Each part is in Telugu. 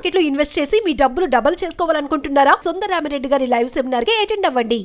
మార్కెట్ లో ఇన్వెస్ట్ చేసి మీ డబ్బులు డబుల్ చేసుకోవాలనుకుంటున్నారా? సుందరరామిరెడ్డి గారి లైవ్ సెమినార్ కి అటెండ్ అవ్వండి.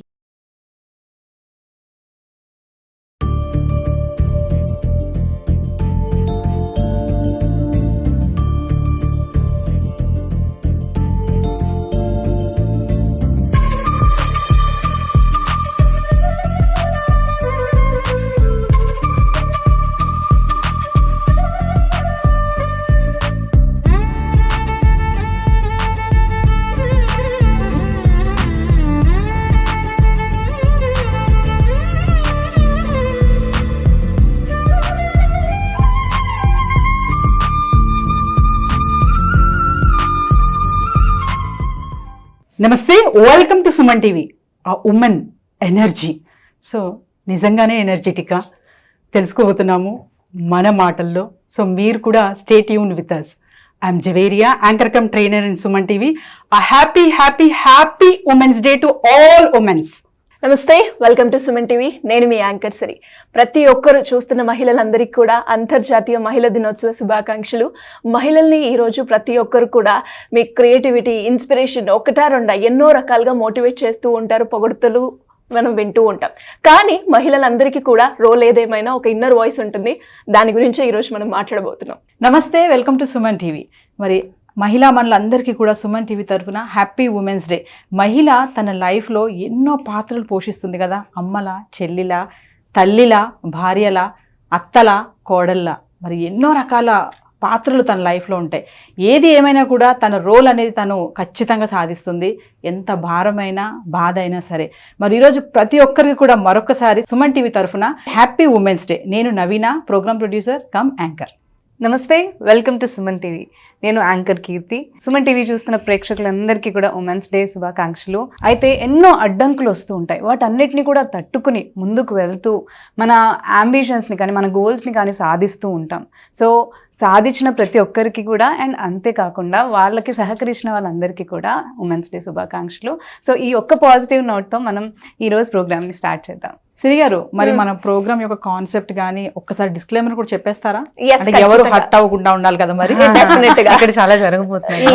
నమస్తే, వెల్కమ్ టు సుమన్ టీవీ. ఆ ఉమెన్ ఎనర్జీ, సో నిజంగానే ఎనర్జెటిక్గా తెలుసుకోబోతున్నాము మన మాటల్లో. సో మీరు కూడా stay tune with us. I'm Javeria, anchor cum trainer in Suman TV. A happy, happy, happy Women's Day to all women. నమస్తే, వెల్కమ్ టు సుమన్ టీవీ. నేను మీ యాంకర్ సరి. ప్రతి ఒక్కరు చూస్తున్న మహిళలందరికీ కూడా అంతర్జాతీయ మహిళా దినోత్సవ శుభాకాంక్షలు. మహిళల్ని ఈరోజు ప్రతి ఒక్కరు కూడా మీ క్రియేటివిటీ, ఇన్స్పిరేషన్ ఒకటా రెండా ఎన్నో రకాలుగా మోటివేట్ చేస్తూ ఉంటారు, పొగడుతలు మనం వింటూ ఉంటాం. కానీ మహిళలందరికీ కూడా రోల్ ఏదేమైనా ఒక ఇన్నర్ వాయిస్ ఉంటుంది. దాని గురించే ఈరోజు మనం మాట్లాడబోతున్నాం. నమస్తే, వెల్కమ్ టు సుమన్ టీవీ. మరి మహిళా మనులందరికీ కూడా సుమన్ టీవీ తరఫున హ్యాపీ ఉమెన్స్ డే. మహిళ తన లైఫ్లో ఎన్నో పాత్రలు పోషిస్తుంది కదా. అమ్మల, చెల్లిల, తల్లిల, భార్యల, అత్తల, కోడళ్ళ, మరి ఎన్నో రకాల పాత్రలు తన లైఫ్లో ఉంటాయి. ఏది ఏమైనా కూడా తన రోల్ అనేది తను ఖచ్చితంగా సాధిస్తుంది, ఎంత భారమైనా బాధ అయినా సరే. మరి ఈరోజు ప్రతి ఒక్కరికి కూడా మరొకసారి సుమన్ టీవీ తరఫున హ్యాపీ ఉమెన్స్ డే. నేను నవీన, ప్రోగ్రామ్ ప్రొడ్యూసర్ కమ్ యాంకర్. నమస్తే, వెల్కమ్ టు సుమన్ టీవీ. నేను యాంకర్ కీర్తి. సుమన్ టీవీ చూస్తున్న ప్రేక్షకులందరికీ కూడా ఉమెన్స్ డే శుభాకాంక్షలు. అయితే ఎన్నో అడ్డంకులు వస్తూ ఉంటాయి. వాటన్నిటిని కూడా తట్టుకుని ముందుకు వెళ్తూ మన అంబిషన్స్ని కానీ మన గోల్స్ని కానీ సాధిస్తూ ఉంటాం. సో సాధించిన ప్రతి ఒక్కరికి కూడా, అండ్ అంతేకాకుండా వాళ్ళకి సహకరించిన వాళ్ళందరికీ కూడా ఉమెన్స్ డే శుభాకాంక్షలు. సో ఈ ఒక్క పాజిటివ్ నోట్తో మనం ఈరోజు ప్రోగ్రామ్ని స్టార్ట్ చేద్దాం. సిరి గారు, మరి మన ప్రోగ్రామ్ యొక్క కాన్సెప్ట్ గానీ ఒక్కసారి డిస్క్లైమర్ కూడా చెప్పేస్తారా? అంటే ఎవరు హర్ట్ అవ్వకుండా ఉండాలి కదా. మరి ఇక్కడ చాలా జరగబోతున్నాయి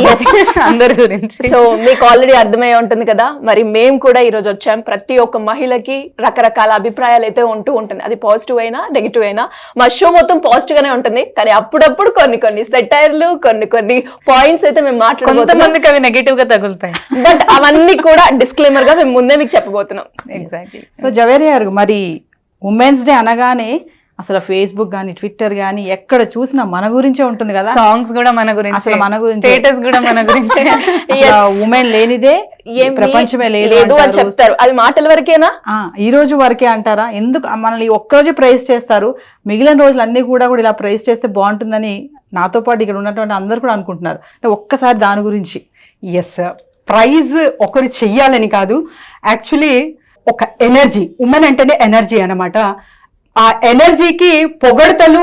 అందరి గురించి. సో మీకు ఆల్రెడీ అర్థమై ఉంటుంది కదా. మరి మేము కూడా ఈరోజు వచ్చాం. ప్రతి ఒక్క మహిళకి రకరకాల అభిప్రాయాలు అయితే ఉంటూ ఉంటుంది. అది పాజిటివ్ అయినా నెగిటివ్ అయినా. మా షో మొత్తం పాజిటివ్ గానే ఉంటుంది, కానీ అప్పుడప్పుడు కొన్ని సెటైర్లు, కొన్ని పాయింట్స్ అయితే మేము మాట్లాడుకుంటాం. అవి నెగిటివ్ గా తగులుతాయి, బట్ అవన్నీ కూడా డిస్క్లైమర్ గా మేము ముందే మీకు చెప్పబోతున్నాం. ఎగ్జాక్ట్లీ. సో జవేరియా గారు, మరి ఉమెన్స్ డే అనగానే అసలు ఫేస్బుక్ కానీ ట్విట్టర్ కానీ ఎక్కడ చూసినా మన గురించే ఉంటుంది కదా. సాంగ్స్ కూడా మన గురించి, అసలు మన గురించి, స్టేటస్ కూడా మన గురించి. ఉమెన్ లేనిదే ప్రపంచమే లేదు అని చెప్తారు. అది మాటల వరకేనా? ఈ రోజు వరకే అంటారా? ఎందుకు మనల్ని ఒక్కరోజు ప్రైజ్ చేస్తారు, మిగిలిన రోజులు అన్ని కూడా ఇలా ప్రైజ్ చేస్తే బాగుంటుందని నాతో పాటు ఇక్కడ ఉన్నటువంటి అందరు కూడా అనుకుంటున్నారు. ఒక్కసారి దాని గురించి. ఎస్, ప్రైజ్ ఒకరు చెయ్యాలని కాదు, యాక్చువల్లీ ఒక ఎనర్జీ, ఉమెన్ అంటేనే ఎనర్జీ అన్నమాట. ఆ ఎనర్జీకి పొగడతలు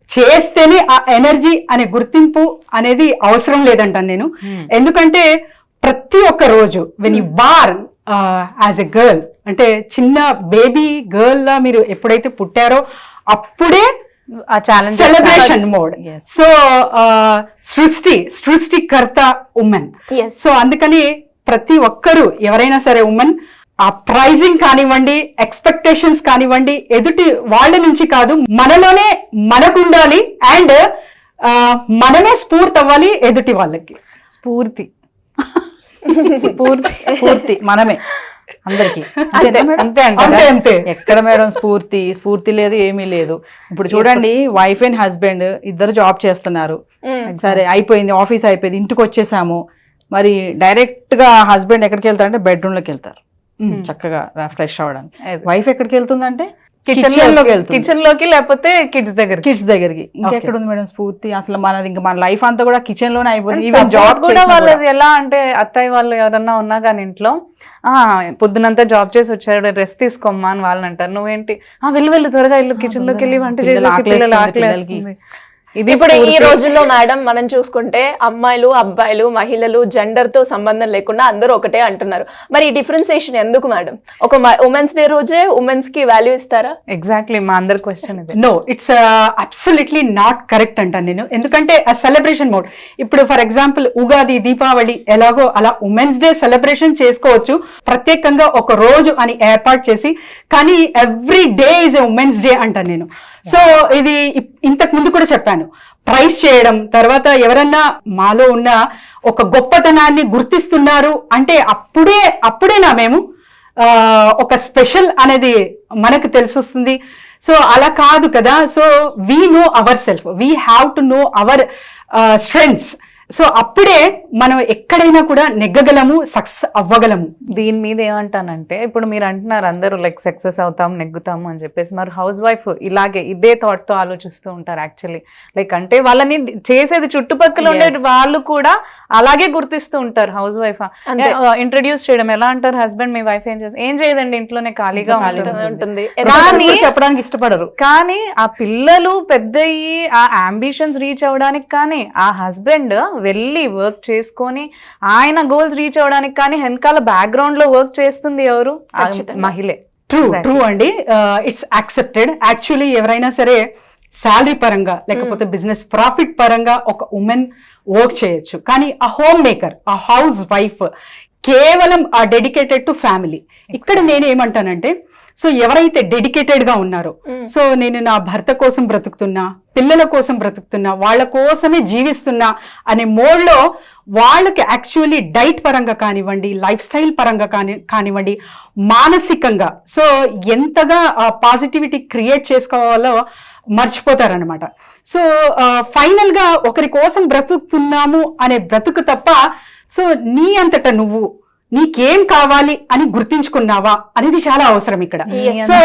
చేస్తేనే ఆ ఎనర్జీ అనే గుర్తింపు అనేది అవసరం లేదంటాను నేను. ఎందుకంటే ప్రతి ఒక్క రోజు when you born as a girl, అంటే చిన్న బేబీ గర్ల్ లా మీరు ఎప్పుడైతే పుట్టారో అప్పుడే సెలబ్రేషన్ మోడ్. సో సృష్టికర్త ఉమెన్. సో అందుకని ప్రతి ఒక్కరు ఎవరైనా సరే ఉమెన్ ఆ ప్రైజింగ్ కానివ్వండి, ఎక్స్పెక్టేషన్స్ కానివ్వండి, ఎదుటి వాళ్ళ నుంచి కాదు, మనలోనే మనకు ఉండాలి. అండ్ మనమే స్ఫూర్తి అవ్వాలి ఎదుటి వాళ్ళకి. స్ఫూర్తి స్ఫూర్తి మనమే అందరికి. అంతే. ఎక్కడ మేడం స్ఫూర్తి లేదు, ఏమీ లేదు. ఇప్పుడు చూడండి, వైఫ్ అండ్ హస్బెండ్ ఇద్దరు జాబ్ చేస్తున్నారు. సరే, అయిపోయింది, ఆఫీస్ అయిపోయింది, ఇంటికి వచ్చేసాము. మరి డైరెక్ట్ గా హస్బెండ్ ఎక్కడికి వెళ్తారంటే బెడ్రూమ్ లోకి వెళ్తారు చక్కగా ఫ్రెష్ అవ్వడానికి. వైఫ్ ఎక్కడికి వెళ్తుందంటే కిచెన్ లోకి, లేకపోతే కిడ్స్ దగ్గరికి. ఇంకెక్కడ ఉంది మేడం స్ఫూర్తి? అసలు మనది ఇంకా మన లైఫ్ అంతా కూడా కిచెన్ లోనే అయిపోతుంది. ఈవెన్ జాబ్ కూడా వాళ్ళది ఎలా అంటే, అత్తయ్య వాళ్ళు ఎవరన్నా ఉన్నా కానీ ఇంట్లో పొద్దునంతా జాబ్ చేసి వచ్చారు, రెస్ట్ తీసుకోమ్మా అని వాళ్ళని అంటారు. నువ్వేంటి వెళ్ళు త్వరగా ఇల్లు కిచెన్ లోకి వెళ్ళి వంట చేసి పిల్లలు ఆకలేస్తుంది. ఇది ఇప్పుడు ఈ స్ఫూర్తి. రోజుల్లో మేడం మనం చూసుకుంటే అమ్మాయిలు అబ్బాయిలు మహిళలు జెండర్ తో సంబంధం లేకుండా అందరూ ఒకటే అంటున్నారు. మరి ఈ డిఫరెన్సియేషన్ ఎందుకు మేడం? ఒక ఉమెన్స్ డే రోజే ఉమెన్స్ కి వాల్యూ ఇస్తారా? ఎగ్జాక్ట్లీ మా అందరి క్వశ్చన్ ఇది. No, it's absolutely not correct అంటాను నేను. ఎందుకంటే ఆ సెలబ్రేషన్ మోడ్, ఇప్పుడు ఫర్ ఎగ్జాంపుల్ ఉగాది, దీపావళి ఎలాగో అలా ఉమెన్స్ డే సెలబ్రేషన్ చేసుకోవచ్చు, ప్రత్యేకంగా ఒక రోజు అని ఏర్పాటు చేసి. కానీ every day is a women's day అంటాను నేను. సో ఇది ఇంతకు ముందు కూడా చెప్పాను, ప్రైజ్ చేయడం, తర్వాత ఎవరన్నా మాలో ఉన్న ఒక గొప్పతనాన్ని గుర్తిస్తున్నారు అంటే అప్పుడేనా మేము ఒక స్పెషల్ అనేది మనకు తెలిసొస్తుంది. సో అలా కాదు కదా. So we know our self, we have to know our strengths. So అప్పుడే మనం ఎక్కడైనా కూడా నెగ్గగలము, సక్సెస్ అవ్వగలము. దీని మీద ఏమంటానంటే, ఇప్పుడు మీరు అంటున్నారు అందరూ లైక్ సక్సెస్ అవుతాం, నెగ్గుతాము అని చెప్పేసి, మరి హౌస్ వైఫ్ ఇలాగే ఇదే థాట్ తో ఆలోచిస్తూ ఉంటారు యాక్చువల్లీ. లైక్ అంటే వాళ్ళని చేసేది చుట్టుపక్కల ఉండే వాళ్ళు కూడా అలాగే గుర్తిస్తూ ఉంటారు. హౌస్ వైఫ్ ఇంట్రడ్యూస్ చేయడం ఎలా అంటారు, హస్బెండ్ మీ వైఫ్ ఏం చేయదండి ఇంట్లోనే ఖాళీగా ఉంటుంది, కానీ చెప్పడానికి ఇష్టపడరు. కానీ ఆ పిల్లలు పెద్దయ్యి ఆ అంబిషన్స్ రీచ్ అవ్వడానికి కానీ, ఆ హస్బెండ్ వెళ్ళి వర్క్ చేసుకొని ఆయన గోల్స్ రీచ్ అవ్వడానికి కానీ వెనకాల బ్యాక్గ్రౌండ్ లో వర్క్ చేస్తుంది ఎవరు? మహిళే. ట్రూ అండి, ఇట్స్ యాక్సెప్టెడ్. యాక్చువల్లీ ఎవరైనా సరే శాలరీ పరంగా లేకపోతే బిజినెస్ ప్రాఫిట్ పరంగా ఒక ఉమెన్ వర్క్ చేయొచ్చు, కానీ ఆ హోమ్ మేకర్, ఆ హౌస్ వైఫ్ కేవలం ఆ డెడికేటెడ్ టు ఫ్యామిలీ. ఇక్కడ నేనేమంటానంటే, సో ఎవరైతే డెడికేటెడ్ గా ఉన్నారో, సో నేను నా భర్త కోసం బ్రతుకుతున్నా, పిల్లల కోసం బ్రతుకుతున్నా, వాళ్ళ కోసమే జీవిస్తున్నా అనే మోడ్లో వాళ్ళకి యాక్చువల్లీ డైట్ పరంగా కానివ్వండి, లైఫ్ స్టైల్ పరంగా కానివ్వండి, మానసికంగా సో ఎంతగా పాజిటివిటీ క్రియేట్ చేసుకోవాలో మర్చిపోతారనమాట. సో ఫైనల్ గా ఒకరి కోసం బ్రతుకుతున్నాము అనే బ్రతుకు తప్ప, సో నీ అంతటా నువ్వు నీకేం కావాలి అని గుర్తించుకున్నావా అనేది చాలా అవసరం ఇక్కడ. సో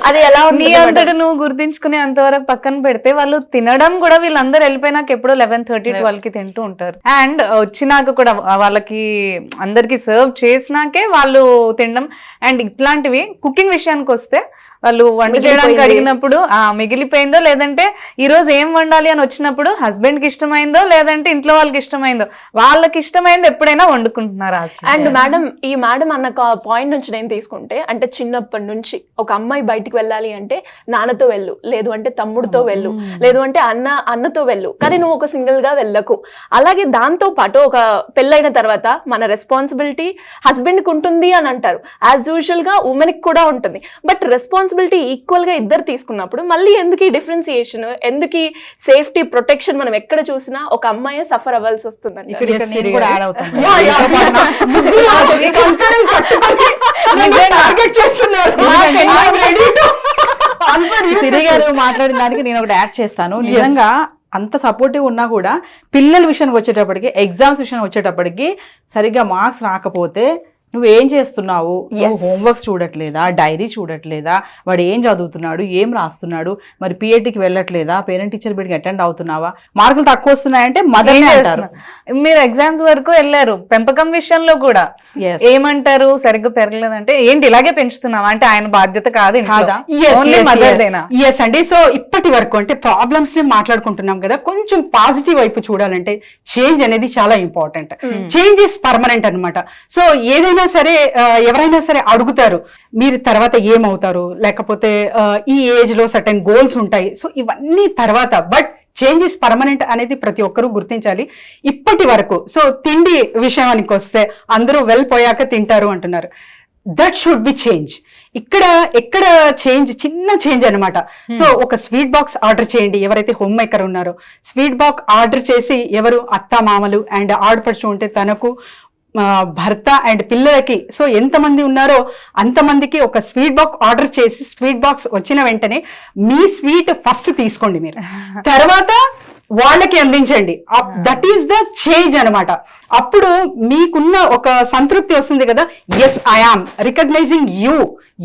అది ఎలా నీ అంతటా నువ్వు గుర్తించుకునే అంతవరకు పక్కన పెడితే, వాళ్ళు తినడం కూడా వీళ్ళందరూ వెళ్ళిపోయినాక ఎప్పుడో 11:30, 12కి తింటూ ఉంటారు. అండ్ వచ్చినాక కూడా వాళ్ళకి అందరికి సర్వ్ చేసినాకే వాళ్ళు తినడం. అండ్ ఇట్లాంటివి కుకింగ్ విషయానికి వస్తే, వాళ్ళు వంట చేయడానికి అడిగినప్పుడు మిగిలిపోయిందో, లేదంటే ఈ రోజు ఏం వండాలి అని వచ్చినప్పుడు హస్బెండ్ కి ఇష్టమైందో, లేదంటే ఇంట్లో వాళ్ళకి ఇష్టమైందో, వాళ్ళకి ఇష్టమైందో ఎప్పుడైనా వండుకుంటున్నారు. అండ్ మేడం, ఈ మేడం అన్న పాయింట్ నుంచి నేను తీసుకుంటే, అంటే చిన్నప్పటి నుంచి ఒక అమ్మాయి బయటికి వెళ్ళాలి అంటే నాన్నతో వెళ్ళు, లేదు అంటే తమ్ముడితో వెళ్ళు, లేదు అంటే అన్నతో వెళ్ళు, కానీ నువ్వు ఒక సింగిల్ గా వెళ్ళకు. అలాగే దాంతో పాటు ఒక పెళ్ళైన తర్వాత మన రెస్పాన్సిబిలిటీ హస్బెండ్ కి ఉంటుంది అని అంటారు. యాజ్ యూజువల్ గా ఉమెన్ కి కూడా ఉంటుంది. బట్ రెస్పాన్సిబిలిటీ ఈక్వల్ గా ఇద్దరు తీసుకున్నప్పుడు మళ్ళీ ఎందుకు ఈ డిఫరెన్సియేషన్, ఎందుకు సేఫ్టీ ప్రొటెక్షన్? మనం ఎక్కడ చూసినా ఒక అమ్మాయి సఫర్ అవ్వాల్సి వస్తుందండి. సిరి గారు మాట్లాడిన దానికి నేను ఒకటి యాడ్ చేస్తాను. నిజంగా అంత సపోర్టివ్ ఉన్నా కూడా పిల్లల విషయానికి వచ్చేటప్పటికి, ఎగ్జామ్స్ విషయానికి వచ్చేటప్పటికి సరిగ్గా మార్క్స్ రాకపోతే నువ్వేం చేస్తున్నావు, నువ్వు హోంవర్క్స్ చూడట్లేదా, డైరీ చూడట్లేదా, వాడు ఏం చదువుతున్నాడు, ఏం రాస్తున్నాడు, మరి పిఏటికి వెళ్ళట్లేదా, పేరెంట్ టీచర్ మీటింగ్ అటెండ్ అవుతున్నావా, మార్కులు తక్కువ వస్తున్నాయంటే మదర్ అంటారు. మీరు ఎగ్జామ్స్ వరకు వెళ్ళారు, పెంపకం విషయంలో కూడా ఏమంటారు, సరిగ్గా పెరగలేదంటే ఏంటి ఇలాగే పెంచుతున్నావా అంటే ఆయన బాధ్యత కాదు కాదా, మదర్దేనా? ఎస్ అండి. సో ఇప్పటి వరకు అంటే ప్రాబ్లమ్స్ ని మాట్లాడుకుంటున్నాం కదా, కొంచెం పాజిటివ్ వైపు చూడాలంటే చేంజ్ అనేది చాలా ఇంపార్టెంట్. చేంజ్ ఇస్ పర్మనెంట్ అనమాట. సో ఏదైనా సరే ఎవరైనా సరే అడుగుతారు మీరు తర్వాత ఏమవుతారు, లేకపోతే ఈ ఏజ్ లో సర్టెన్ గోల్స్ ఉంటాయి. సో ఇవన్నీ తర్వాత, బట్ చేంజ్ ఇస్ పర్మనెంట్ అనేది ప్రతి ఒక్కరూ గుర్తించాలి. ఇప్పటి వరకు సో తిండి విషయానికి వస్తే అందరూ వెళ్ళిపోయాక తింటారు అంటున్నారు. That should be change. ఎక్కడ చేంజ్, చిన్న చేంజ్ అనమాట. సో ఒక స్వీట్ బాక్స్ ఆర్డర్ చేయండి. ఎవరైతే హోమ్ మేకర్ ఉన్నారో స్వీట్ బాక్స్ ఆర్డర్ చేసి, ఎవరు అత్త మామలు అండ్ ఆడపడుచు ఉంటే తనకు, భర్త అండ్ పిల్లలకి, సో ఎంతమంది ఉన్నారో అంతమందికి ఒక స్వీట్ బాక్స్ ఆర్డర్ చేసి, స్వీట్ బాక్స్ వచ్చిన వెంటనే మీ స్వీట్ ఫస్ట్ తీసుకోండి మీరు, తర్వాత వాళ్ళకి అందించండి. దట్ ఈస్ ద చేంజ్ అనమాట. అప్పుడు మీకున్న ఒక సంతృప్తి వస్తుంది కదా, yes I am recognizing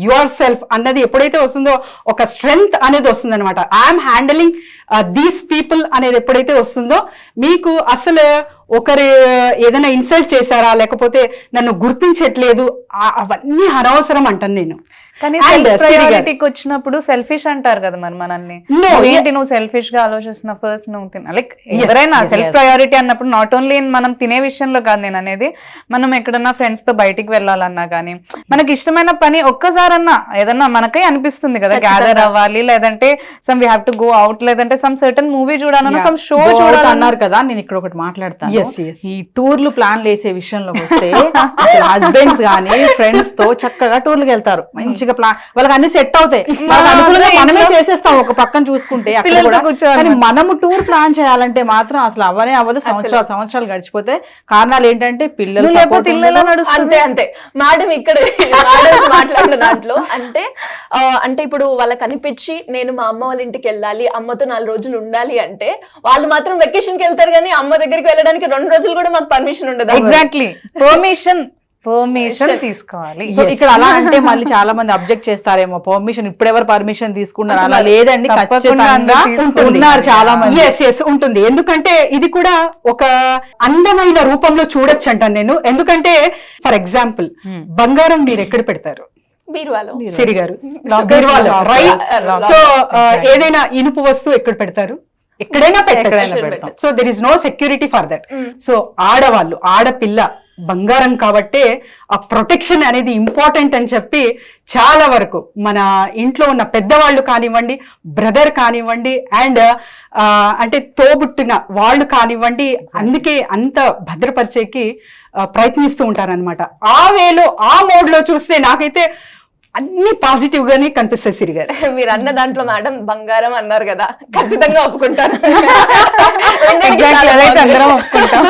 your self అన్నది ఎప్పుడైతే వస్తుందో ఒక స్ట్రెంగ్త్ అనేది వస్తుంది అనమాట. ఐఎమ్ హ్యాండిలింగ్ దీస్ పీపుల్ అనేది ఎప్పుడైతే వస్తుందో మీకు అసలు ఒకరు ఏదైనా ఇన్సల్ట్ చేశారా, లేకపోతే నన్ను గుర్తించట్లేదు, అవన్నీ అనవసరం అంటాను నేను. కానీ And సెల్ఫ్ Siri గారు- ప్రయారిటీకి వచ్చినప్పుడు సెల్ఫిష్ అంటారు కదా మరి మనల్ని. No, ఏంటి నువ్వు సెల్ఫిష్ గా ఆలోచిస్తున్నా, ఫస్ట్ నువ్వు తిన లైక్ ఎవరైనా yes, సెల్ఫ్ yes. ప్రయారిటీ అన్నప్పుడు నాట్ ఓన్లీ మనం తినే విషయంలో కాదు నేను అనేది, మనం ఎక్కడన్నా ఫ్రెండ్స్ తో బయటికి వెళ్ళాలన్నా కానీ మనకి ఇష్టమైన పని ఒక్కసారన్నా ఏదన్నా మనకే అనిపిస్తుంది కదా, గ్యాదర్ అవ్వాలి, లేదంటే some we have to go out, లేదంటే సమ్ సర్టన్ మూవీ చూడాలన్నా, సమ్ షో Go out చూడాలన్నారు అన్నారు కదా, నేను ఇక్కడ ఒకటి మాట్లాడతాను. Yes, yes. ఈ టూర్లు ప్లాన్లు వేసే విషయంలోకి వస్తే హస్బెండ్స్ గానీ ఫ్రెండ్స్ తో చక్కగా టూర్లకు వెళ్తారు, మంచిగా ప్లాన్, వాళ్ళకి అన్ని సెట్ అవుతాయి, వాళ్ళకి అనుకూలంగా మనమే చేసేస్తాం ఒక పక్కన చూసుకుంటే అక్కడ పిల్లలతో కూడా. కూర్చోవాలి. కానీ మనము టూర్ ప్లాన్ చేయాలంటే మాత్రం అసలు అవ్వనే అవ్వదు, సంవత్సరాలు గడిచిపోతే. కారణాలు ఏంటంటే పిల్లలు నువ్వు లేకపోతే support ఇల్లు ఎలా ఉండదు. నడుస్తుంది? అంతే మేడం ఇక్కడ madams మాట్లాడిన దాంట్లో అంటే ఇప్పుడు వాళ్ళకి అనిపించి నేను మా అమ్మ వాళ్ళ ఇంటికి వెళ్ళాలి, అమ్మతో 4 రోజులు ఉండాలి అంటే వాళ్ళు మాత్రం వెకేషన్ కి వెళ్తారు, కానీ అమ్మ దగ్గరికి వెళ్ళడానికి 2 రోజులు కూడా మాకు పర్మిషన్ ఉండదు. ఎగ్జాక్ట్లీ పర్మిషన్ తీసుకోవాలి. సో ఇక్కడ అలా అంటే మళ్ళీ చాలా మంది అబ్జెక్ట్ చేస్తారేమో, పర్మిషన్ ఇప్పుడెవరు పర్మిషన్ తీసుకున్నారు, అలా లేదండి, తప్పకుండా ఖచ్చితంగా అందరూ తీసుకుంటున్నారు. ఉన్నారు చాలా మంది. ఎస్ ఉంటుంది. ఎందుకంటే ఇది కూడా ఒక అందమైన రూపంలో చూడొచ్చు అంటాను నేను. ఎందుకంటే ఫర్ ఎగ్జాంపుల్ బంగారం మీరు ఎక్కడ పెడతారు? బీరువాలో. సిరి గారు Lockers, బీరువాలో, lockers, right? lockers. So Exactly. ఏదైనా ఇనుపు వస్తువు ఎక్కడ పెడతారు? ఎక్కడైనా ఎక్కడైనా పెట్టచ్చు. పెడతాం. So there is no security for that. So ఆడవాళ్ళు, ఆడపిల్ల బంగారం కాబట్టే ఆ ప్రొటెక్షన్ అనేది ఇంపార్టెంట్ అని చెప్పి చాలా వరకు మన ఇంట్లో ఉన్న పెద్దవాళ్ళు కానివ్వండి, బ్రదర్ కానివ్వండి, అండ్ అంటే తోబుట్టిన వాళ్ళు కానివ్వండి, అందుకే అంత భద్రపరిచేకి ప్రయత్నిస్తూ ఉంటారనమాట. ఆ వేలో ఆ మోడ్ లో చూస్తే నాకైతే అన్ని పాజిటివ్ గానే కనిపిస్తాయి సిరి గారు. మీరు అన్న దాంట్లో మేడం బంగారం అన్నారు కదా, ఖచ్చితంగా ఒప్పుకుంటాను. Exactly, అదైతే అందరం ఒప్పుకుంటాం.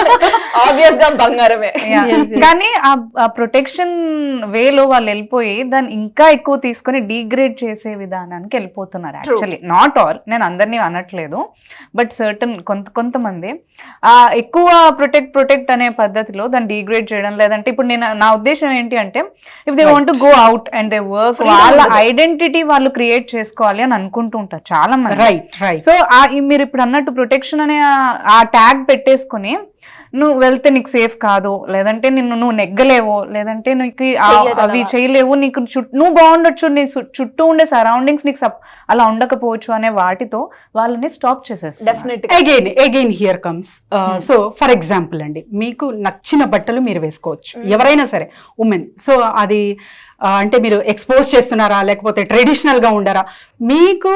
ఆబ్వియస్ గా బంగారమే. కానీ ఆ ప్రొటెక్షన్ వేలో వాళ్ళు వెళ్ళిపోయి దాన్ని ఇంకా ఎక్కువ తీసుకొని డీగ్రేడ్ చేసే విధానానికి వెళ్ళిపోతున్నారు. యాక్చువల్లీ నాట్ ఆల్, నేను అందరినీ అనట్లేదు, బట్ సర్టన్ కొంతమంది ఎక్కువ ప్రొటెక్ట్ అనే పద్ధతిలో దాన్ని డీగ్రేడ్ చేయడం, లేదంటే ఇప్పుడు నా ఉద్దేశం ఏంటి అంటే if they want to go out and they work, వాళ్ళ ఐడెంటిటీ వాళ్ళు క్రియేట్ చేసుకోవాలి అని అనుకుంటూ ఉంటారు చాలా మంది. రైట్. సో మీరు ఇప్పుడు అన్నట్టు ప్రొటెక్షన్ అనే ఆ ట్యాగ్ పెట్టేసుకుని నువ్వు వెళ్తే నీకు సేఫ్ కాదు, లేదంటే నువ్వు నెగ్గలేవు, లేదంటే నీకు అవి చేయలేవు, నీకు నువ్వు బాగుండొచ్చు, నీ చుట్టూ ఉండే సరౌండింగ్స్ నీకు అలా ఉండకపోవచ్చు అనే వాటితో వాళ్ళని స్టాప్ చేసేస్తారు. Definitely. Again here comes. So for example అండి, మీకు నచ్చిన బట్టలు మీరు వేసుకోవచ్చు, ఎవరైనా సరే ఉమెన్. సో అది అంటే మీరు ఎక్స్పోజ్ చేస్తున్నారా, లేకపోతే ట్రెడిషనల్ గా ఉండరా, మీకు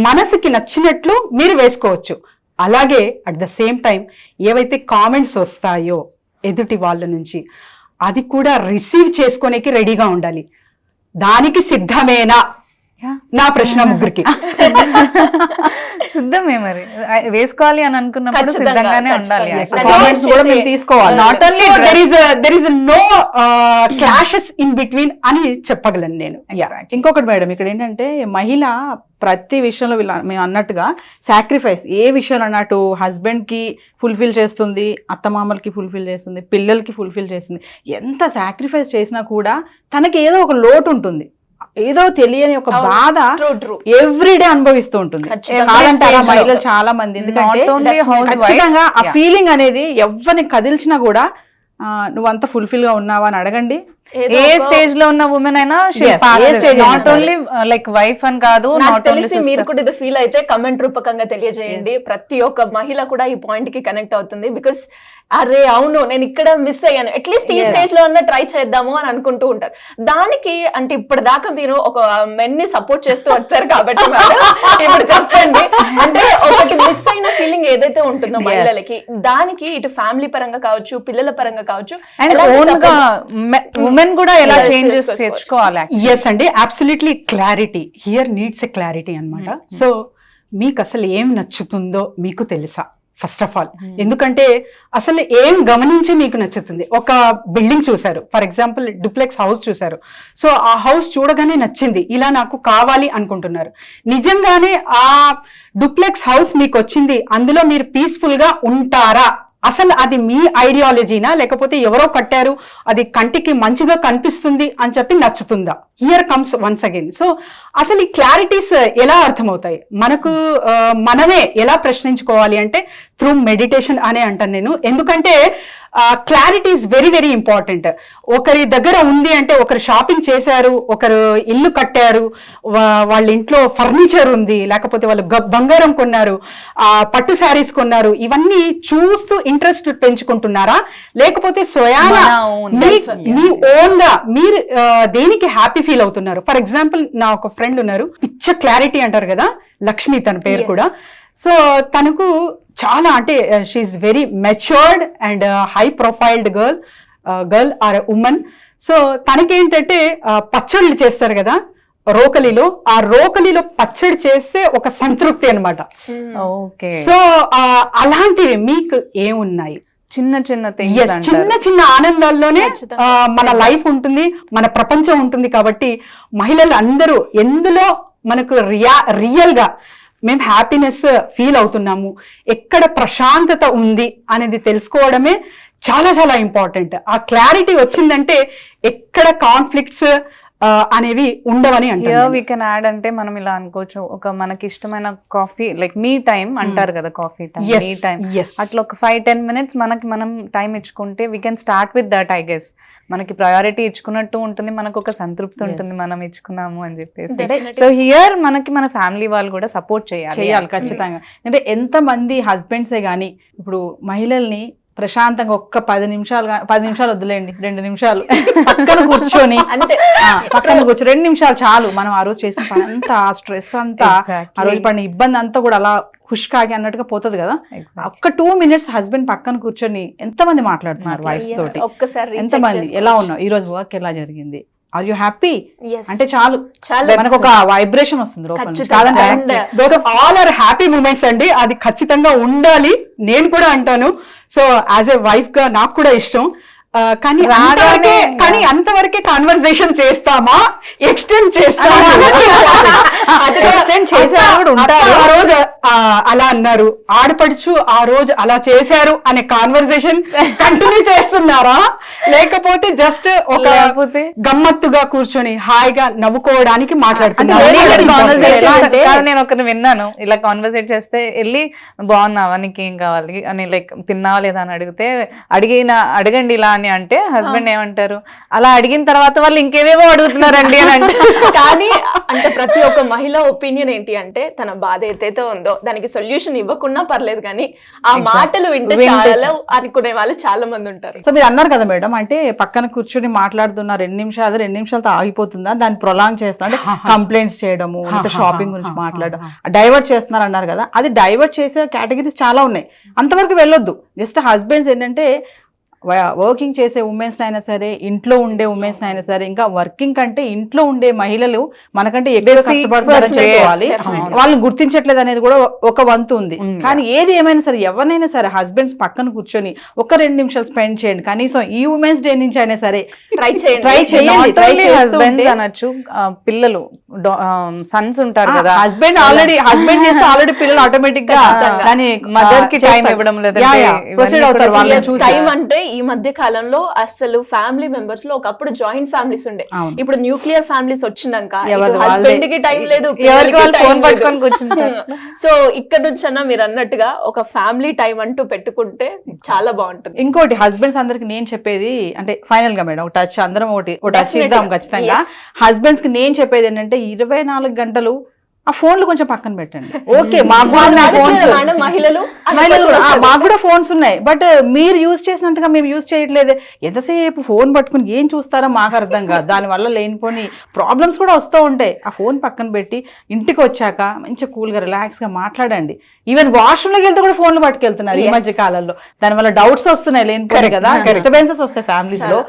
మనసుకి నచ్చినట్లు మీరు వేసుకోవచ్చు. అలాగే అట్ ద సేమ్ టైం ఏవైతే కామెంట్స్ వస్తాయో ఎదుటి వాళ్ళ నుంచి, అది కూడా రిసీవ్ చేసుకోనేకి రెడీగా ఉండాలి. దానికి సిద్ధమేనా? నా ప్రశ్న ముగ్గురికి. సిద్ధమే, మరి వేసుకోవాలి అని అనుకున్నప్పుడు సిద్ధంగానే ఉండాలి. కామెంట్స్ కూడా మేము తీసుకోవాలి. Not only there is no clashes in between అని చెప్పగలను నేను. ఇంకొకటి మేడం, ఇక్కడ ఏంటంటే మహిళ ప్రతి విషయంలో మేము అన్నట్టుగా సాక్రిఫైస్, ఏ విషయంలో అన్నట్టు హస్బెండ్ కి ఫుల్ఫిల్ చేస్తుంది, అత్తమామలకి ఫుల్ఫిల్ చేస్తుంది, పిల్లలకి ఫుల్ఫిల్ చేస్తుంది. ఎంత సాక్రిఫైస్ చేసినా కూడా తనకి ఏదో ఒక లోటు ఉంటుంది, ఏదో తెలియని ఒక బాధ ఎవ్రీడే అనుభవిస్తూ ఉంటుంది. కాదంటారా మహిళలు చాలా మంది? ఎందుకంటే ఖచ్చితంగా ఆ ఫీలింగ్ అనేది ఎవరిని కదిల్చినా కూడా నువ్వంతా ఫుల్ఫిల్ గా ఉన్నావా అని అడగండి. ఏ స్టేజ్ లో ఉన్న ఉమెన్ అయినా నాట్ ఓన్లీ లైక్ వైఫ్ అని కాదు. తెలిసి మీరు కూడా ఇది ఫీల్ అయితే కమెంట్ రూపకంగా తెలియజేయండి. ప్రతి ఒక్క మహిళ కూడా ఈ పాయింట్ కి కనెక్ట్ అవుతుంది. బికాస్ అరే అవును నేను ఇక్కడ మిస్ అయ్యాను, అట్లీస్ట్ ఈ స్టేజ్ లో ఉన్న ట్రై చేద్దాము అని అనుకుంటూ ఉంటారు. దానికి అంటే ఇప్పటిదాకా మీరు ఒక మెన్ ని సపోర్ట్ చేస్తూ వచ్చారు కాబట్టి ఇప్పుడు చెప్పండి, అంటే ఒకటి మిస్ అయిన ఫీలింగ్ ఏదైతే ఉంటుందో మహిళలకి, దానికి ఇటు ఫ్యామిలీ పరంగా కావచ్చు, పిల్లల పరంగా కావచ్చు, ఉమెన్ కూడా ఎలా చేంజెస్ తెచ్చుకోవాలి. ఎస్ అండి, absolutely clarity here needs a clarity అన్నమాట. సో మీకు అసలు ఏం నచ్చుతుందో మీకు తెలుసా ఫస్ట్ ఆఫ్ ఆల్? ఎందుకంటే అసలు ఏం గమనించి మీకు నచ్చుతుంది? ఒక బిల్డింగ్ చూసారు, ఫర్ ఎగ్జాంపుల్ డూప్లెక్స్ హౌస్ చూసారు. సో ఆ హౌస్ చూడగానే నచ్చింది, ఇలా నాకు కావాలి అనుకుంటున్నారు. నిజంగానే ఆ డూప్లెక్స్ హౌస్ మీకు వచ్చింది, అందులో మీరు పీస్ఫుల్ గా ఉంటారా? అసలు అది మీ ఐడియాలజీనా, లేకపోతే ఎవరో కట్టారు అది కంటికి మంచిగా కనిపిస్తుంది అని చెప్పి నచ్చుతుందా? Here comes once again. So అసలు ఈ క్లారిటీస్ ఎలా అర్థమవుతాయి మనకు? మనమే ఎలా ప్రశ్నించుకోవాలి అంటే త్రూ మెడిటేషన్ అనే అంటాను నేను. ఎందుకంటే clarity is very very important. ఒకరి దగ్గర ఉంది అంటే, ఒకరు షాపింగ్ చేశారు, ఒకరు ఇల్లు కట్టారు, వాళ్ళ ఇంట్లో ఫర్నిచర్ ఉంది, లేకపోతే వాళ్ళు బంగారం కొన్నారు, పట్టు శారీస్ కొన్నారు, ఇవన్నీ చూస్తూ ఇంట్రెస్ట్ పెంచుకుంటున్నారా, లేకపోతే స్వయాన మీ ఓన్ గా మీరు దేనికి హ్యాపీ ఫీల్ అవుతున్నారు? ఫర్ ఎగ్జాంపుల్, నా ఒక ఫ్రెండ్ ఉన్నారు, పిచ్చ క్లారిటీ అంటారు కదా, లక్ష్మి తన పేరు కూడా. సో తనకు చాలా అంటే she is very matured and high profiled girl or women. So తనకేంటంటే పచ్చళ్ళు చేస్తారు కదా రోకలిలో, ఆ రోకలిలో పచ్చడి చేస్తే ఒక సంతృప్తి అనమాట. సో అలాంటివి మీకు ఏమున్నాయి? చిన్న చిన్న చిన్న చిన్న ఆనందాల్లోనే మన లైఫ్ ఉంటుంది, మన ప్రపంచం ఉంటుంది. కాబట్టి మహిళలు అందరూ ఎందులో మనకు రియల్ గా మేము హ్యాపీనెస్ ఫీల్ అవుతున్నాము, ఎక్కడ ప్రశాంతత ఉంది అనేది తెలుసుకోవడమే చాలా చాలా ఇంపార్టెంట్. ఆ క్లారిటీ వచ్చిందంటే ఎక్కడ కాన్ఫ్లిక్ట్స్ అనేవి ఉండవని అంటారు. వీ కెన్ యాడ్ అంటే మనం ఇలా అనుకోవచ్చు, ఒక మనకి ఇష్టమైన కాఫీ లైక్ మీ టైం అంటారు కదా, కాఫీ టైం, మీ టైం, అట్లా ఒక 5-10 minutes మనకి మనం టైం ఇచ్చుకుంటే we can start with that. I guess మనకి ప్రయారిటీ ఇచ్చుకున్నట్టు ఉంటుంది, మనకు ఒక సంతృప్తి ఉంటుంది మనం ఇచ్చుకున్నాము అని చెప్పేసి. సో హియర్ మనకి మన ఫ్యామిలీ వాళ్ళు కూడా సపోర్ట్ చేయాలి ఖచ్చితంగా. అంటే ఎంత మంది హస్బెండ్సే గానీ ఇప్పుడు మహిళల్ని ప్రశాంతంగా ఒక్క 10 నిమిషాలు వద్దులేండి, 2 నిమిషాలు పక్కన కూర్చొని పక్కన కూర్చొని 2 నిమిషాలు చాలు, మనం ఆ రోజు చేసిన పని అంతా, స్ట్రెస్ అంతా, ఆ రోజు పడిన ఇబ్బంది అంతా కూడా అలా ఖుష్కాగి అన్నట్టుగా పోతుంది కదా. ఒక్క 2 minutes హస్బెండ్ పక్కన కూర్చొని ఎంతమంది మాట్లాడుతున్నారు వైఫ్స్ తోటి, ఎంతమంది ఎలా ఉన్నావు, ఈ రోజు వర్క్ ఎలా జరిగింది, ఆర్ యూ హ్యాపీ అంటే చాలు, మనకు ఒక వైబ్రేషన్ వస్తుంది లోపల. ఆల్ ఆర్ హ్యాపీ మూమెంట్స్ అండి, అది ఖచ్చితంగా ఉండాలి. నేను కూడా అంటాను. సో యాజ్ ఎ వైఫ్ గా నాకు కూడా ఇష్టం. కానీ అంతవరకే కాన్వర్సేషన్ చేస్తామా, ఎక్స్టెండ్ చేస్తామా, ఆ రోజు అలా అన్నారు, ఆడపడుచు ఆ రోజు అలా చేశారు అనే కాన్వర్సేషన్ కంటిన్యూ చేస్తున్నారా, లేకపోతే జస్ట్ ఒక గమ్మత్తుగా కూర్చొని హాయిగా నవ్వుకోవడానికి మాట్లాడుతున్నారు? నేను ఒకరిని విన్నాను, ఇలా కాన్వర్సేట్ చేస్తే వెళ్ళి బాగున్నావా, నీకేం కావాలి అని, లైక్ తిన్నావా లేదా అని అడిగితే, అడగండి ఇలా అంటే హస్బెండ్ ఏమంటారు, అలా అడిగిన తర్వాత వాళ్ళు ఇంకేవేవో అడుగుతున్నారండి అని అంటే. కానీ అంటే ప్రతి ఒక్క మహిళ ఒపీనియన్ ఏంటి అంటే, తన బాధ ఏదైతే ఉందో దానికి సొల్యూషన్ ఇవ్వకున్నా పర్లేదు, కానీ ఆ మాటలు వింటే చాలా అనుకునే వాళ్ళు చాలా మంది ఉంటారు. సో మీరు అన్నారు కదా మేడం, అంటే పక్కన కూర్చొని మాట్లాడుతున్న 2 నిమిషాలతో ఆగిపోతుందా, దాన్ని ప్రొలాంగ్ చేస్తా అంటే కంప్లైంట్స్ చేయడము, లేదా షాపింగ్ గురించి మాట్లాడడం, డైవర్ట్ చేస్తున్నారు అన్నారు కదా. అది డైవర్ట్ చేసే కేటగిరీస్ చాలా ఉన్నాయి, అంతవరకు వెళ్ళొద్దు. జస్ట్ హస్బెండ్స్ ఏంటంటే వర్కింగ్ చేసే ఉమెన్స్ అయినా సరే, ఇంట్లో ఉండే ఉమెన్స్ అయినా సరే, ఇంకా వర్కింగ్ కంటే ఇంట్లో ఉండే మహిళలు మనకంటే ఎక్కువ కష్టపడతారని చెప్పుకోవాలి. వాళ్ళని గుర్తించట్లేదు అనేది కూడా ఒక వంతు ఉంది. కానీ ఏది ఏమైనా సరే, ఎవరినైనా సరే హస్బెండ్స్ పక్కన కూర్చొని ఒక 2 నిమిషాలు స్పెండ్ చేయండి, కనీసం ఈ ఉమెన్స్ డే నుంచి అయినా సరే ట్రై చేయండి. హస్బెండ్స్ అనొచ్చు, పిల్లలు సన్స్ ఉంటారు కదా, హస్బెండ్ చేస్తే ఆల్రెడీ పిల్లలు ఆటోమేటిక్ గా మదర్ కి టైం ఇవ్వడం లేదు, ప్రొసీడ్ అవుతారు. టైం అంటే ఈ మధ్య కాలంలో అసలు ఫ్యామిలీ మెంబర్స్ లో ఒకప్పుడు జాయింట్ ఫ్యామిలీస్ ఉండే, ఇప్పుడు న్యూక్లియర్ ఫ్యామిలీస్ వచ్చినాక హస్బెండ్ కి టైం లేదు, ఫోన్ పట్టుకొని కూర్చుంటారు. సో ఇక్కడ నుంచి అన్నా మీరు అన్నట్టుగా ఒక ఫ్యామిలీ టైం అంటూ పెట్టుకుంటే చాలా బాగుంటుంది. ఇంకోటి హస్బెండ్స్ అందరికి నేను చెప్పేది అంటే ఫైనల్ గా మేడం, టచ్ అందరం ఒకటి టచ్ ఇద్దాం ఖచ్చితంగా. హస్బెండ్స్ కి నేను చెప్పేది ఏంటంటే 24 గంటలు ఆ ఫోన్లు కొంచెం పక్కన పెట్టండి. ఓకే, మాకు కూడా ఫోన్స్ ఉన్నాయి, బట్ మీరు యూజ్ చేసినంతగా మేము యూజ్ చేయట్లేదు. ఎంతసేపు ఫోన్ పట్టుకుని ఏం చూస్తారో మాకు అర్థం కాదు. దానివల్ల లేనిపోని ప్రాబ్లమ్స్ కూడా వస్తూ ఉంటాయి. ఆ ఫోన్ పక్కన పెట్టి ఇంటికి వచ్చాక మంచిగా కూల్గా రిలాక్స్గా మాట్లాడండి. ఈవెన్ వాష్రూమ్లోకి వెళ్తే కూడా ఫోన్లు పట్టుకెళ్తున్నారు ఈ మధ్య కాలంలో. దానివల్ల డౌట్స్ వస్తున్నాయి లేనిపోయి కదా, డిస్టర్బెన్సెస్ వస్తాయి ఫ్యామిలీస్ లో.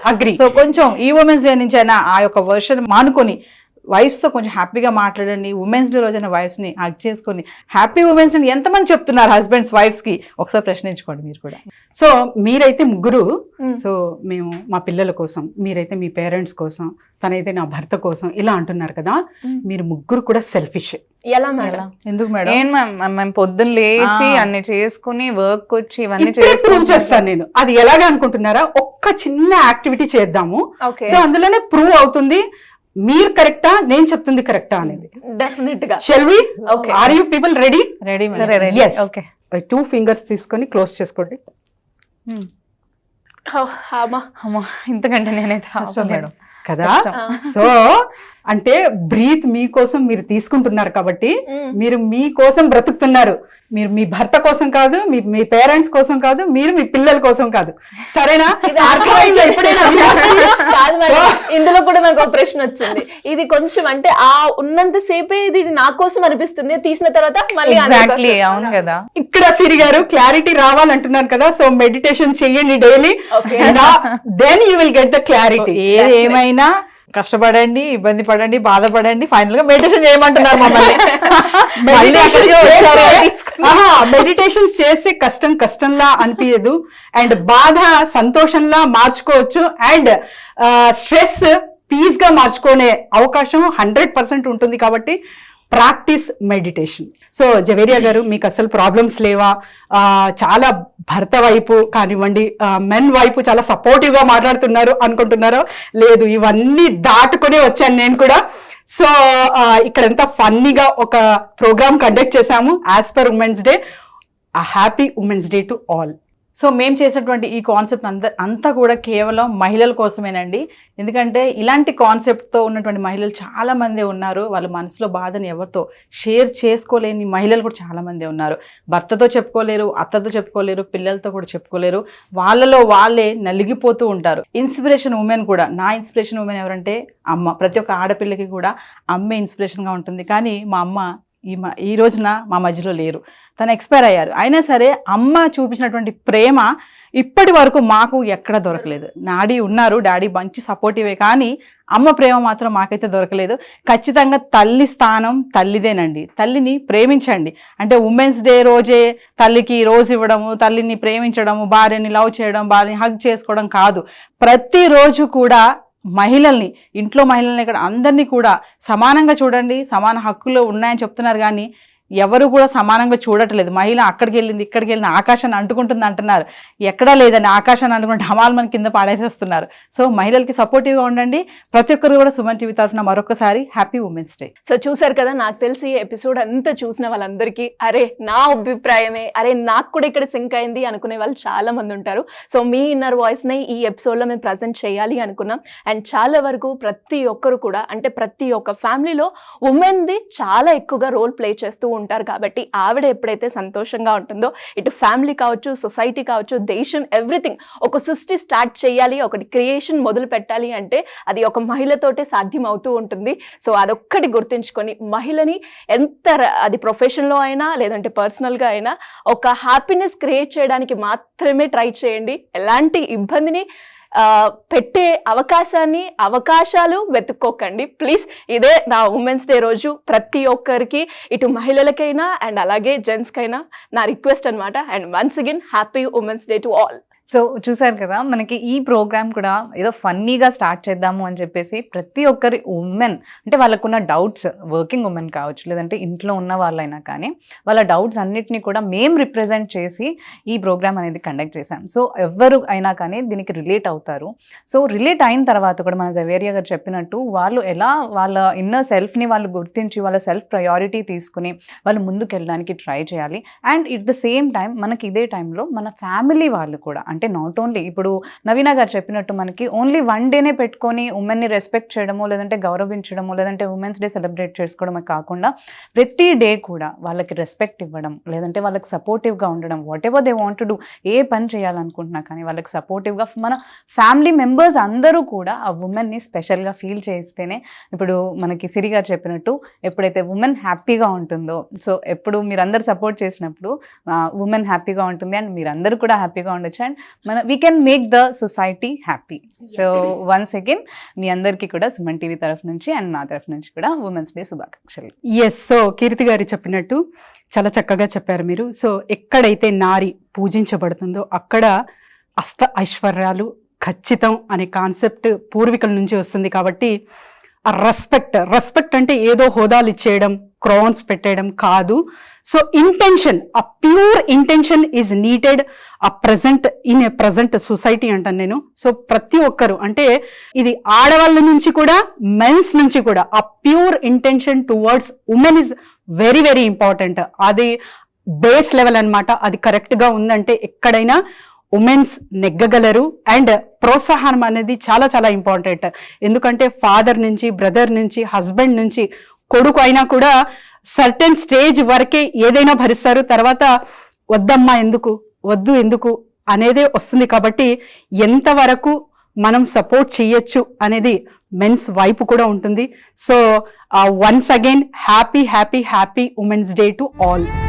సో కొంచెం ఈ ఉమెన్స్ డే నుంచి అయినా ఆ యొక్క వర్షన్ మానుకొని వైఫ్స్ తో కొంచెం హ్యాపీగా మాట్లాడండి. ఉమెన్స్ డే రోజైన వైఫ్స్ ని హగ్ చేసుకొని హ్యాపీ ఉమెన్స్ డే ఎంతమంది చెప్తున్నారు హస్బెండ్స్ వైఫ్స్ కి, ఒకసారి ప్రశ్నించుకోండి మీరు కూడా. సో మీరైతే ముగ్గురు, సో మేము మా పిల్లల కోసం, మీరైతే మీ పేరెంట్స్ కోసం, తనైతే నా భర్త కోసం ఇలా అంటున్నారు కదా. మీరు ముగ్గురు కూడా సెల్ఫిష్. ఎలా మేడం? ఎందుకు మేడం? మేము పొద్దున్న లేచి అన్ని చేసుకుని వర్క్ వచ్చి ఇవన్నీ ప్రూవ్ చేస్తాను నేను. అది ఎలాగా అనుకుంటున్నారా? ఒక్క చిన్న యాక్టివిటీ చేద్దాము, సో అందులోనే ప్రూవ్ అవుతుంది మీరు కరెక్టా, నేను చెప్తుంది కరెక్టా అనేది. డెఫినెట్ గా. Shall we? Are you people ready? Ready. yes. Okay, 2 fingers తీసుకొని క్లోజ్ చేసుకోండి. అమ్మా ఇంతకంటే నేనైతే ఆపలేను. కదా. సో అంటే బ్రీత్ మీకోసం మీరు తీసుకుంటున్నారు కాబట్టి మీరు మీకోసం బ్రతుకుతున్నారు. మీరు మీ భర్త కోసం కాదు, మీ పేరెంట్స్ కోసం కాదు, మీరు మీ పిల్లల కోసం కాదు. సరేనా? అర్థమైందా ఎప్పుడైనా? ఇందులో కూడా నాకు ఒక ప్రశ్న వచ్చింది. ఇది కొంచెం అంటే ఆ ఉన్నంత సేపే ఇది నా కోసం అనిపిస్తుంది, తీసిన తర్వాత మళ్ళీ అవును కదా. ఇక్కడ సిరి గారు క్లారిటీ రావాలంటున్నాను కదా. సో మెడిటేషన్ చెయ్యండి daily, then you will get the clarity. ఏమైనా కష్టపడండి, ఇబ్బంది పడండి, బాధపడండి, ఫైనల్ గా మెడిటేషన్ చేయమంటున్నారు మమ్మల్ని. మెడిటేషన్ చేస్తే కష్టం కష్టంలా అనిపించదు, అండ్ బాధ సంతోషంలా మార్చుకోవచ్చు, అండ్ స్ట్రెస్ పీస్ గా మార్చుకునే అవకాశం 100% ఉంటుంది. కాబట్టి ప్రాక్టీస్ మెడిటేషన్. సో జవేరియా గారు, మీకు అసలు ప్రాబ్లమ్స్ లేవా? చాలా భర్త వైపు కానివ్వండి, మెన్ వైపు చాలా సపోర్టివ్ గా మాట్లాడుతున్నారు అనుకుంటున్నారో? లేదు, ఇవన్నీ దాటుకునే వచ్చాను నేను కూడా. సో ఇక్కడ ఎంత ఫన్నీగా ఒక ప్రోగ్రామ్ కండక్ట్ చేశాము as per women's day. Happy women's day to all. So మేము చేసినటువంటి ఈ కాన్సెప్ట్ అంతా కూడా కేవలం మహిళల కోసమేనండి. ఎందుకంటే ఇలాంటి కాన్సెప్ట్తో ఉన్నటువంటి మహిళలు చాలామంది ఉన్నారు. వాళ్ళ మనసులో బాధని ఎవరితో షేర్ చేసుకోలేని మహిళలు కూడా చాలామంది ఉన్నారు. భర్తతో చెప్పుకోలేరు, అత్తతో చెప్పుకోలేరు, పిల్లలతో కూడా చెప్పుకోలేరు. వాళ్ళలో వాళ్ళే నలిగిపోతూ ఉంటారు. ఇన్స్పిరేషన్ ఉమెన్ కూడా, నా ఇన్స్పిరేషన్ ఉమెన్ ఎవరంటే అమ్మ. ప్రతి ఒక్క ఆడపిల్లకి కూడా అమ్మే ఇన్స్పిరేషన్గా ఉంటుంది. కానీ మా అమ్మ ఈ రోజున మా మధ్యలో లేరు, తను ఎక్స్పైర్ అయ్యారు. అయినా సరే అమ్మ చూపించినటువంటి ప్రేమ ఇప్పటి వరకు మాకు ఎక్కడ దొరకలేదు. డాడీ ఉన్నారు, డాడీ మంచి సపోర్టివే, కానీ అమ్మ ప్రేమ మాత్రం మాకైతే దొరకలేదు. ఖచ్చితంగా తల్లి స్థానం తల్లిదేనండి. తల్లిని ప్రేమించండి. అంటే ఉమెన్స్ డే రోజే తల్లికి రోజు ఇవ్వడము, తల్లిని ప్రేమించడము, భార్యని లవ్ చేయడం, భార్యని హగ్ చేసుకోవడం కాదు. ప్రతిరోజు కూడా మహిళల్ని, ఇంట్లో మహిళల్ని, ఇక్కడ అందరినీ కూడా సమానంగా చూడండి. సమాన హక్కులు ఉన్నాయని చెప్తున్నారు, కానీ ఎవరు కూడా సమానంగా చూడట్లేదు. మహిళ అక్కడికి వెళ్ళింది, ఇక్కడికి వెళ్ళింది, ఆకాశాన్ని అంటుకుంటుంది అంటున్నారు. ఎక్కడా లేదని ఆకాశాన్ని అంటుకుంటే ఢమాల్ మన కింద పాడేసేస్తున్నారు. సో మహిళలకి సపోర్టివ్గా ఉండండి. ప్రతి ఒక్కరు కూడా సుమన్ టీవీ తరఫున మరొకసారి హ్యాపీ ఉమెన్స్ డే. సో చూసారు కదా, నాకు తెలిసి ఎపిసోడ్ అంతా చూసిన వాళ్ళందరికీ అరే నా అభిప్రాయమే, అరే నాకు కూడా ఇక్కడ సింక్ అయింది అనుకునే వాళ్ళు చాలా మంది ఉంటారు. సో మీ ఇన్నర్ వాయిస్ని ఈ ఎపిసోడ్లో మేము ప్రజెంట్ చేయాలి అనుకున్నాం. అండ్ చాలా వరకు ప్రతి ఒక్కరు కూడా, అంటే ప్రతి ఒక్క ఫ్యామిలీలో ఉమెన్ది చాలా ఎక్కువగా రోల్ ప్లే చేస్తూ ఉంటారు. కాబట్టి ఆవిడ ఎప్పుడైతే సంతోషంగా ఉంటుందో, ఇటు ఫ్యామిలీ కావచ్చు, సొసైటీ కావచ్చు, దేశం, ఎవ్రీథింగ్, ఒక సృష్టి స్టార్ట్ చేయాలి, ఒకటి క్రియేషన్ మొదలు పెట్టాలి అంటే అది ఒక మహిళతోటే సాధ్యం అవుతూ ఉంటుంది. సో అదొక్కటి గుర్తుంచుకొని మహిళని ఎంత అది ప్రొఫెషన్లో అయినా లేదంటే పర్సనల్గా అయినా ఒక హ్యాపీనెస్ క్రియేట్ చేయడానికి మాత్రమే ట్రై చేయండి. ఎలాంటి ఇబ్బందిని పెట్టే అవకాశాలు వెతుక్కోకండి ప్లీజ్. ఇదే నా ఉమెన్స్ డే రోజు ప్రతి ఒక్కరికి, ఇటు మహిళలకైనా అండ్ అలాగే జెంట్స్కైనా నా రిక్వెస్ట్ అనమాట. And once again happy women's day to all. So చూసారు కదా, మనకి ఈ ప్రోగ్రామ్ కూడా ఏదో ఫన్నీగా స్టార్ట్ చేద్దాము అని చెప్పేసి ప్రతి ఒక్కరి ఉమెన్, అంటే వాళ్ళకున్న డౌట్స్, వర్కింగ్ ఉమెన్ కావచ్చు లేదంటే ఇంట్లో ఉన్న వాళ్ళైనా కానీ, వాళ్ళ డౌట్స్ అన్నిటినీ కూడా మేము రిప్రజెంట్ చేసి ఈ ప్రోగ్రామ్ అనేది కండక్ట్ చేశాం. సో ఎవరు అయినా కానీ దీనికి రిలేట్ అవుతారు. సో రిలేట్ అయిన తర్వాత కూడా మన జవేరియా గారు చెప్పినట్టు వాళ్ళు ఎలా వాళ్ళ ఇన్నర్ సెల్ఫ్ని వాళ్ళు గుర్తించి వాళ్ళ సెల్ఫ్ ప్రయారిటీ తీసుకుని వాళ్ళు ముందుకు వెళ్ళడానికి ట్రై చేయాలి. And it the same time మనకి ఇదే టైంలో మన ఫ్యామిలీ వాళ్ళు కూడా, అంటే నాట్ ఓన్లీ ఇప్పుడు నవీన గారు చెప్పినట్టు మనకి ఓన్లీ వన్ డేనే పెట్టుకొని ఉమెన్ని రెస్పెక్ట్ చేయడము లేదంటే గౌరవించడము లేదంటే ఉమెన్స్ డే సెలబ్రేట్ చేసుకోవడమే కాకుండా ప్రతి డే కూడా వాళ్ళకి రెస్పెక్ట్ ఇవ్వడం లేదంటే వాళ్ళకి సపోర్టివ్గా ఉండడం, what ever they want to do, ఏ పని చేయాలనుకుంటున్నా కానీ వాళ్ళకి సపోర్టివ్గా మన ఫ్యామిలీ మెంబర్స్ అందరూ కూడా ఆ ఉమెన్ని స్పెషల్గా ఫీల్ చేస్తేనే, ఇప్పుడు మనకి సిరి గారు చెప్పినట్టు ఎప్పుడైతే ఉమెన్ హ్యాపీగా ఉంటుందో, సో ఎప్పుడు మీరందరూ సపోర్ట్ చేసినప్పుడు ఉమెన్ హ్యాపీగా ఉంటుంది అండ్ మీరందరూ కూడా హ్యాపీగా ఉండొచ్చు and we can make the society happy. So once again మీ అందరికీ కూడా సుమన్ టీవీ తరఫు నుంచి అండ్ నా తరఫు నుంచి కూడా ఉమెన్స్ డే శుభాకాంక్షలు. ఎస్, సో కీర్తి గారు చెప్పినట్టు చాలా చక్కగా చెప్పారు మీరు. సో ఎక్కడైతే నారి పూజించబడుతుందో అక్కడ అష్ట ఐశ్వర్యాలు ఖచ్చితం అనే కాన్సెప్ట్ పూర్వీకుల నుంచి వస్తుంది. కాబట్టి ఆ రెస్పెక్ట్ అంటే ఏదో హోదాలు ఇచ్చేయడం, క్రౌన్స్ పెట్టేయడం కాదు. సో ఇంటెన్షన్, ఆ pure intention is needed in a present society అంటాను నేను. సో ప్రతి ఒక్కరు, అంటే ఇది ఆడవాళ్ళ నుంచి కూడా మెన్స్ నుంచి కూడా ఆ pure intention towards women is very very important. అది బేస్ లెవెల్ అన్నమాట. అది కరెక్ట్గా ఉందంటే ఎక్కడైనా ఉమెన్స్ నెగ్గగలరు. అండ్ ప్రోత్సాహనం అనేది చాలా చాలా ఇంపార్టెంట్. ఎందుకంటే ఫాదర్ నుంచి, బ్రదర్ నుంచి, హస్బెండ్ నుంచి, కొడుకు అయినా కూడా సర్టెన్ స్టేజ్ వరకే ఏదైనా భరిస్తారు. తర్వాత వద్దమ్మా ఎందుకు, వద్దు ఎందుకు అనేదే వస్తుంది. కాబట్టి ఎంతవరకు మనం సపోర్ట్ చేయొచ్చు అనేది మెన్స్ వైపు కూడా ఉంటుంది. So once again happy happy happy women's day to all.